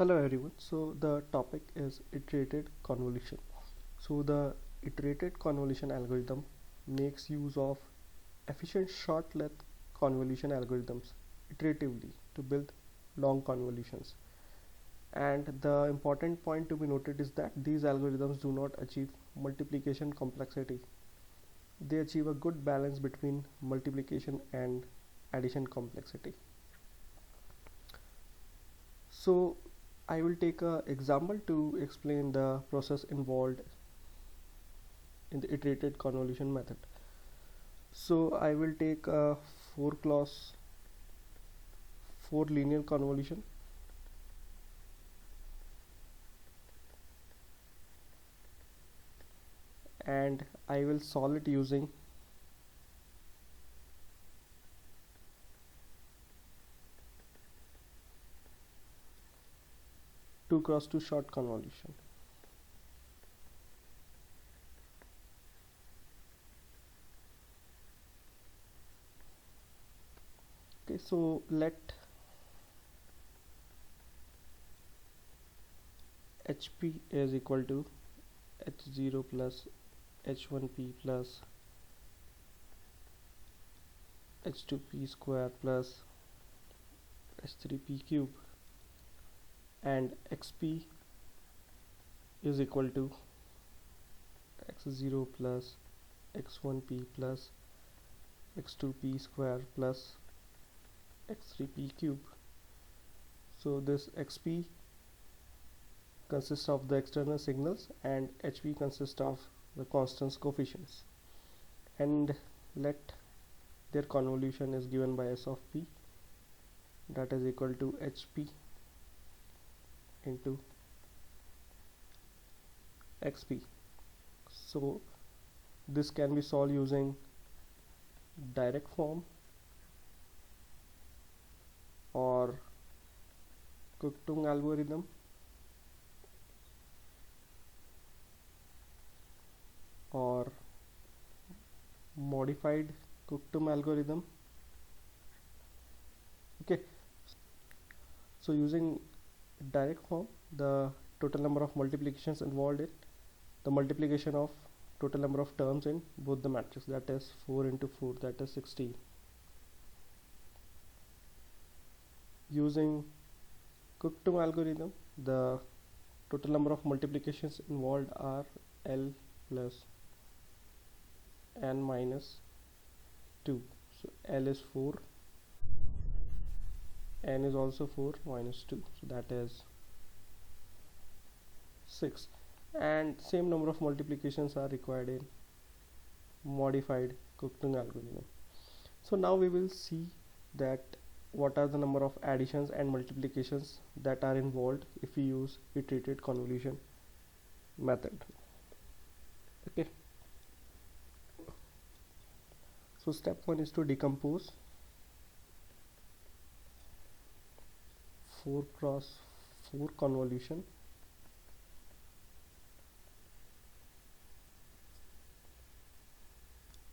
Hello everyone. So the topic is iterated convolution. So the iterated convolution algorithm makes use of efficient short length convolution algorithms iteratively to build long convolutions. And the important point to be noted is that these algorithms do not achieve multiplication complexity. They achieve a good balance between multiplication and addition complexity. So I will take an example to explain the process involved in the iterated convolution method. So I will take a 4 linear convolution, and I will solve it using two cross two short convolution. Okay, so let HP is equal to H0 plus H1P plus H2P square plus H3P cube, and XP is equal to X0 plus X1P plus X2P square plus X3P cube. So this XP consists of the external signals and HP consists of the constants coefficients, and let their convolution is given by S of P, that is equal to HP into XP. So this can be solved using direct form or Cook-Tung algorithm, or modified Cook-Tung algorithm. Okay, so using direct form, the total number of multiplications involved in the multiplication of total number of terms in both the matrix, that is 4 into 4, that is 16. Using Cook-Tung algorithm, the total number of multiplications involved are L plus n minus 2. So L is 4, n is also 4 minus 2, so that is 6, and same number of multiplications are required in modified Cook-Tung algorithm. So now we will see that what are the number of additions and multiplications that are involved if we use iterated convolution method. Okay, so step 1 is to decompose 4 cross 4 convolution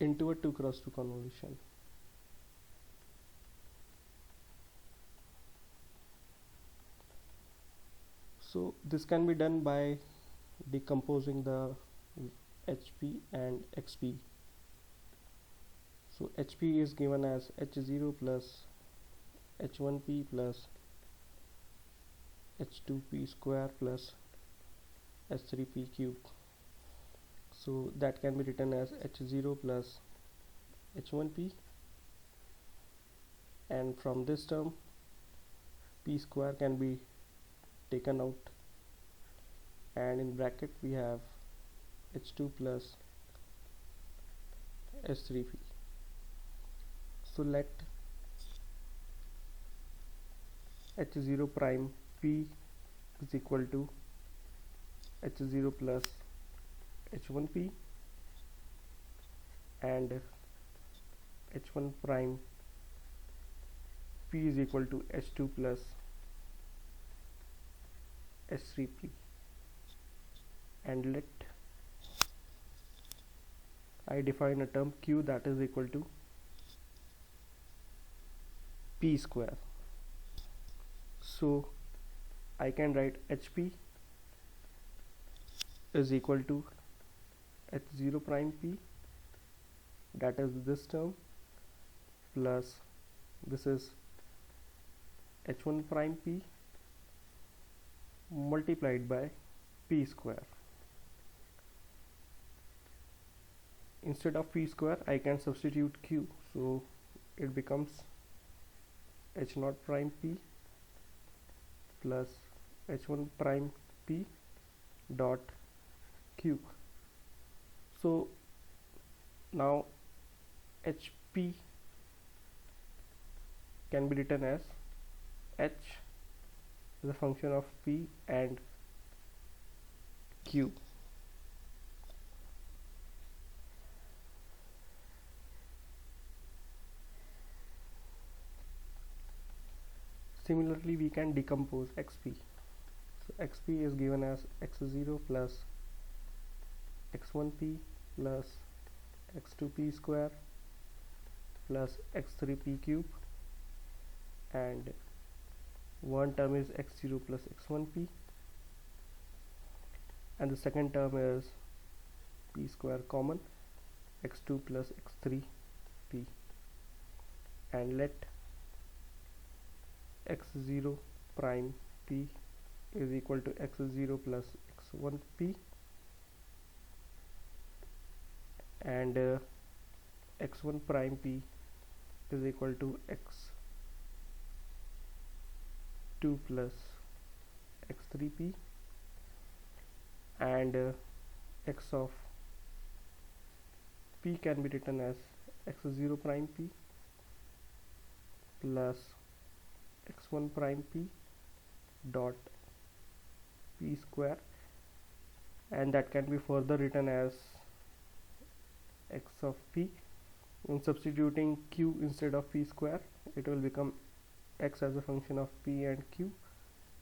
into a 2 cross 2 convolution. So this can be done by decomposing the HP and XP. So HP is given as H0 plus H1P plus H2P square plus H3P cube. So that can be written as H0 plus H1P, and from this term P square can be taken out, and in bracket we have H2 plus H3P. So let H0 prime P is equal to H0 plus H1P, and H1 prime P is equal to H2 plus H3P, and let I define a term Q that is equal to P square. So I can write HP is equal to h0 prime p, that is this term, plus this is h1 prime p multiplied by p square. Instead of p square I can substitute q, so it becomes h0 prime p plus h1 prime p dot q. So now hp can be written as h is a function of p and q. Similarly, we can decompose xp. So xp is given as x0 plus x1p plus x2p square plus x3p cube, and one term is x0 plus x1p, and the second term is p square common, x2 plus x3p, and let x0 prime p is equal to x0 plus x1p, and x1 prime p is equal to x2 plus x3p, and x of p can be written as x0 prime p plus x1 prime p dot p square, and that can be further written as x of p. In substituting q instead of p square, it will become x as a function of p and q,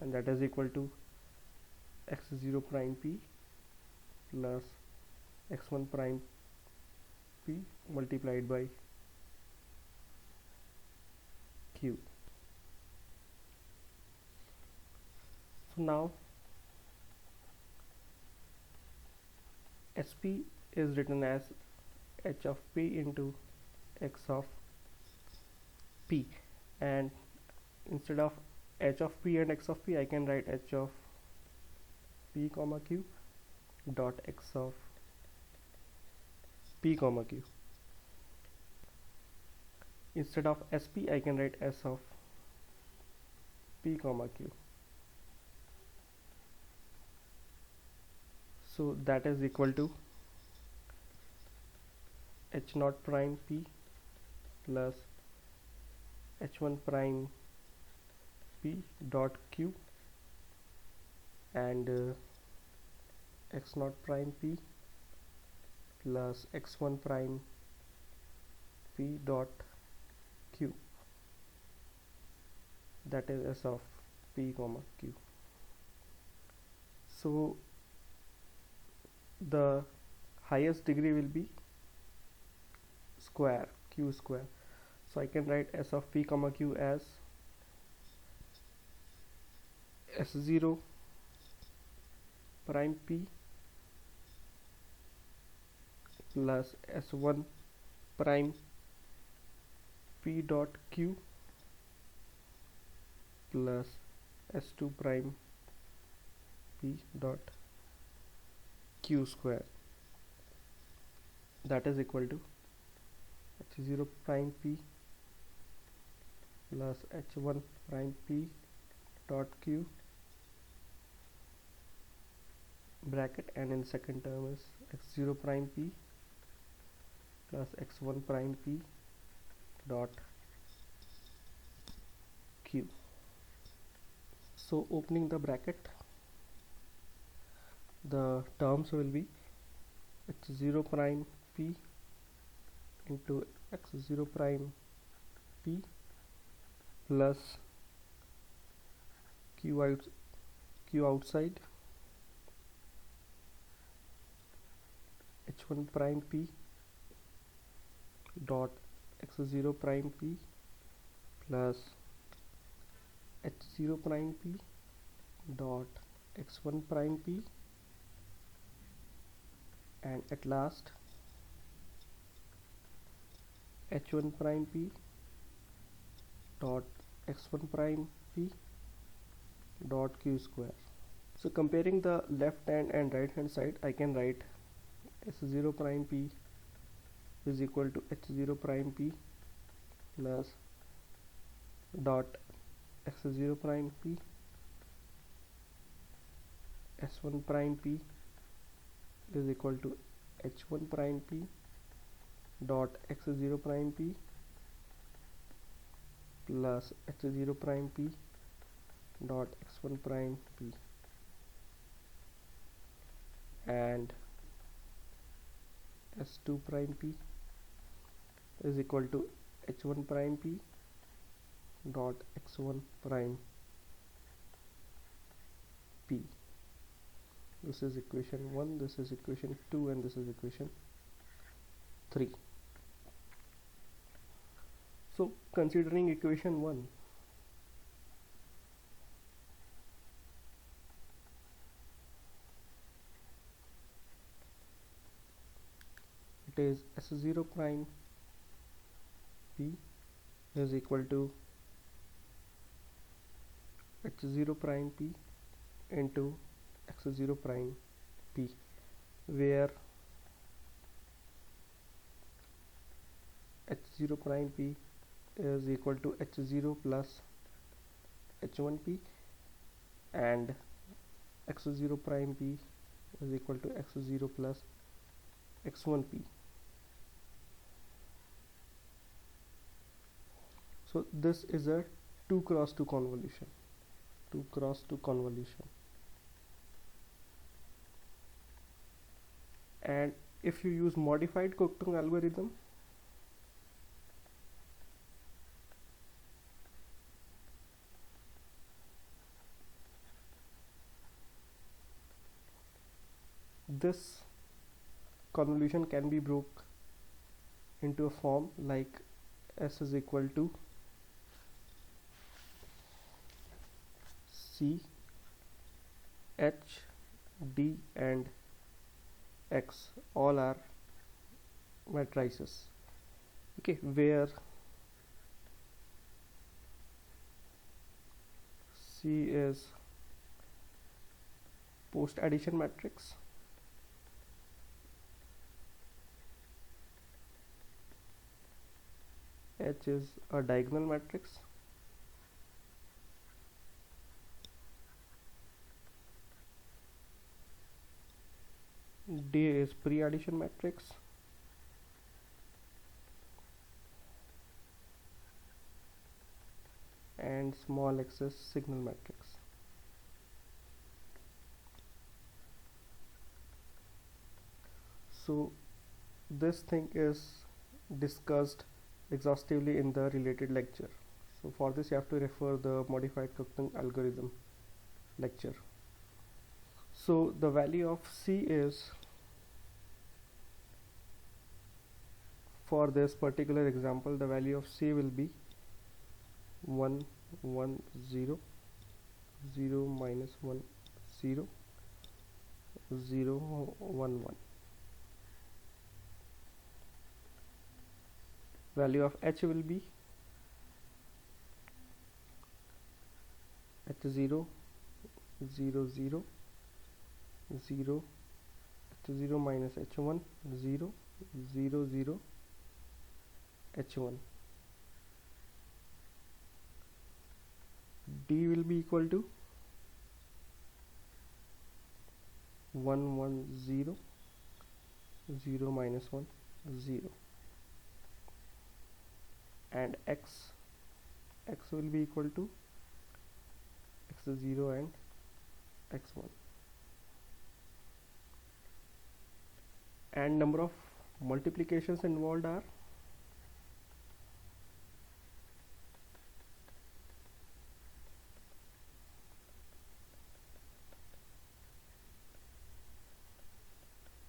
and that is equal to x0 prime p plus x1 prime p multiplied by q. So now SP is written as h of p into x of p, and instead of h of p and x of p I can write h of p comma q dot x of p comma q. Instead of SP I can write s of p comma q. So that is equal to h0 prime p plus h1 prime p dot q, and x0 prime p plus x1 prime p dot q, that is s of p comma q. So the highest degree will be square, q square, so I can write s of p comma q as s0 prime p plus s1 prime p dot q plus s2 prime p dot q square, that is equal to h0 prime p plus h1 prime p dot q bracket, and in second term is x0 prime p plus x1 prime p dot q. So opening the bracket, the terms will be h0 prime p into x0 prime p plus q outside h1 prime p dot x0 prime p plus h0 prime p dot x1 prime p, and at last h1 prime p dot x1 prime p dot q square. So comparing the left hand and right hand side, I can write s0 prime p is equal to h0 prime p plus dot x0 prime p s1 prime p is equal to h1 prime p dot x0 prime p plus h0 prime p dot x1 prime p, and s2 prime p is equal to h1 prime p dot x1 prime p. This is equation 1, this is equation 2, and this is equation 3. So considering equation 1, it is s0 prime p is equal to h0 prime p into x0 prime p, where h0 prime p is equal to h0 plus h1 p, and x0 prime p is equal to x0 plus x1 p. So this is a 2 cross 2 convolution. 2 cross 2 convolution. And if you use modified Cook-Tung algorithm, this convolution can be broke into a form like S is equal to C, H, D and X, all are matrices, okay, where C is post addition matrix, H is a diagonal matrix, D is pre-addition matrix, and small x is signal matrix. So this thing is discussed exhaustively in the related lecture. So for this you have to refer the modified Cook-Tung algorithm lecture. So the value of C is, for this particular example, the value of C will be 1 1 0 0 minus 1 0 0 1 1. Value of H will be H0 0 0 0 H0 minus H1 0 0 0 H1. D will be equal to 1 1 0 0 minus 1 0, and X will be equal to X0 and X1, and number of multiplications involved are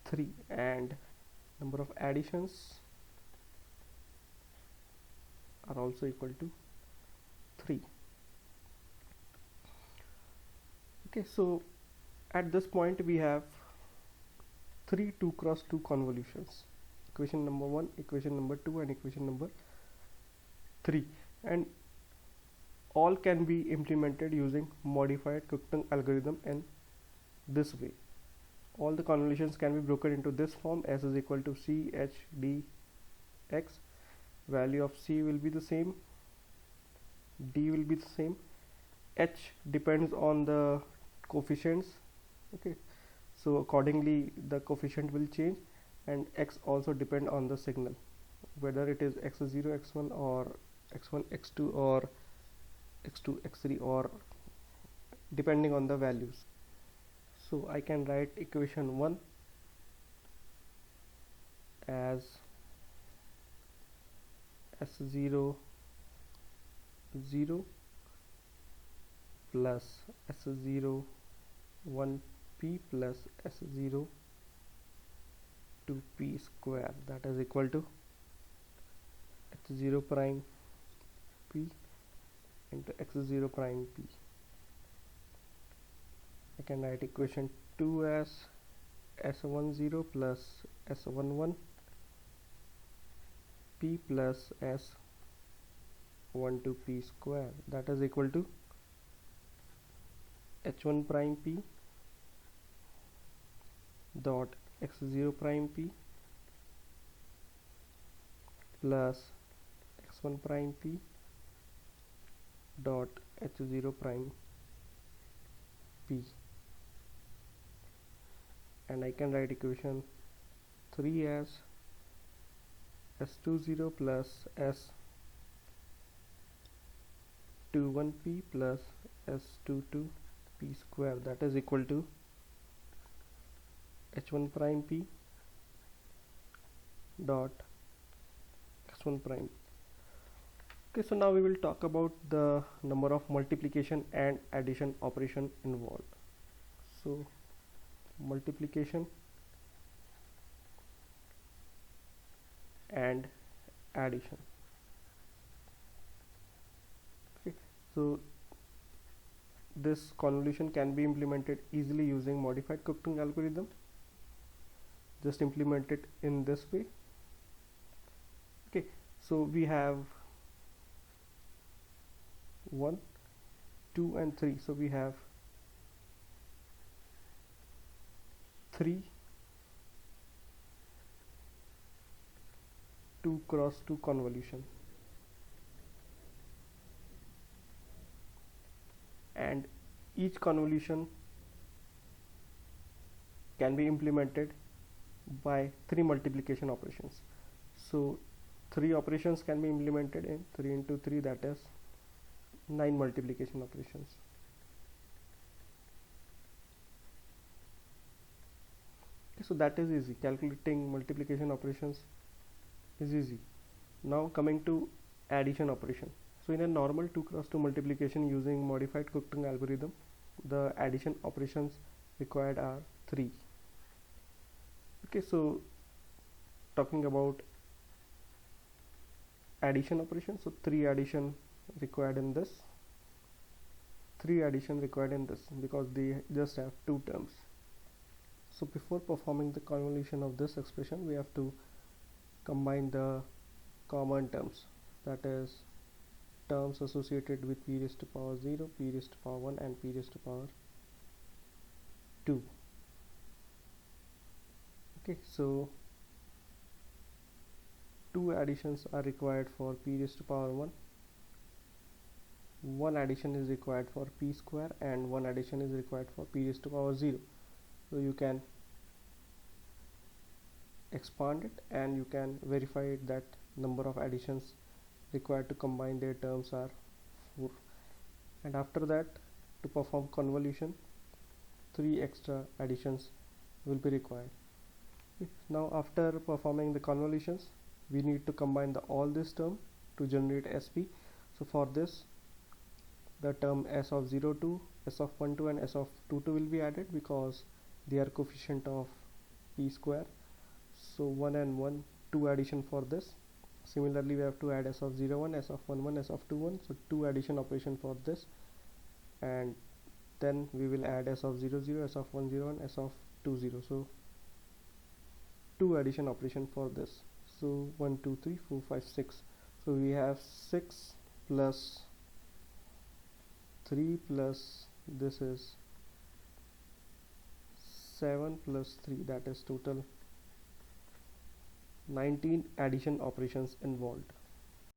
three, and number of additions are also equal to 3. Okay, so at this point we have three 2 cross 2 convolutions: equation number 1, equation number 2, and equation number 3, and all can be implemented using modified Cookton algorithm in this way. All the convolutions can be broken into this form: s is equal to c h d x. Value of c will be the same, d will be the same, h depends on the coefficients. Okay, so accordingly the coefficient will change, and x also depend on the signal, whether it is x0 x1 or x1 x2 or x2 x3, or depending on the values. So I can write equation 1 as s0 0 plus s0 1p plus s0 2p square, that is equal to x0 prime p into x0 prime p. I can write equation 2 as s10 plus s11 p plus s12 p square, that is equal to h1 prime p dot x0 prime p plus x1 prime p dot h0 prime p. And I can write equation 3 as s20 plus s21p plus s22p square, that is equal to h1 prime p dot x1 prime. Okay, so now we will talk about the number of multiplication and addition operation involved. So multiplication and addition. Okay, so this convolution can be implemented easily using modified Cookton algorithm. Just implement it in this way. Okay, so we have 1, 2 and 3, so we have 3 2 cross 2 convolution, and each convolution can be implemented by 3 multiplication operations. So 3 operations can be implemented in 3 into 3, that is 9 multiplication operations. Okay, so that is easy. Calculating multiplication operations is easy. Now coming to addition operation. So in a normal 2 cross 2 multiplication using modified Cookton algorithm, the addition operations required are 3. Okay, so talking about addition operation, so 3 addition required in this, 3 addition required in this, because they just have 2 terms. So before performing the convolution of this expression, we have to combine the common terms, that is terms associated with p raised to power 0, p raised to power 1 and p raised to power 2. Okay, so 2 additions are required for p raised to power 1, 1 addition is required for p square, and 1 addition is required for p raised to power 0. So you can expand it and you can verify that number of additions required to combine their terms are 4. And after that, to perform convolution, 3 extra additions will be required. Now after performing the convolutions, we need to combine all this term to generate SP. So for this, the term s of 02, s of 12 and s of 22 will be added because they are coefficient of p square. So 1 and 1, 2 addition for this. Similarly, we have to add s of 01, s of 11, s of 21. So 2 addition operation for this, and then we will add s of 0 0, s of 1 0, and s of 2 0. So two addition operation for this. So 1 2 3 4 5 6. So we have 6 plus 3 plus this is 7 plus 3, that is total 19 addition operations involved.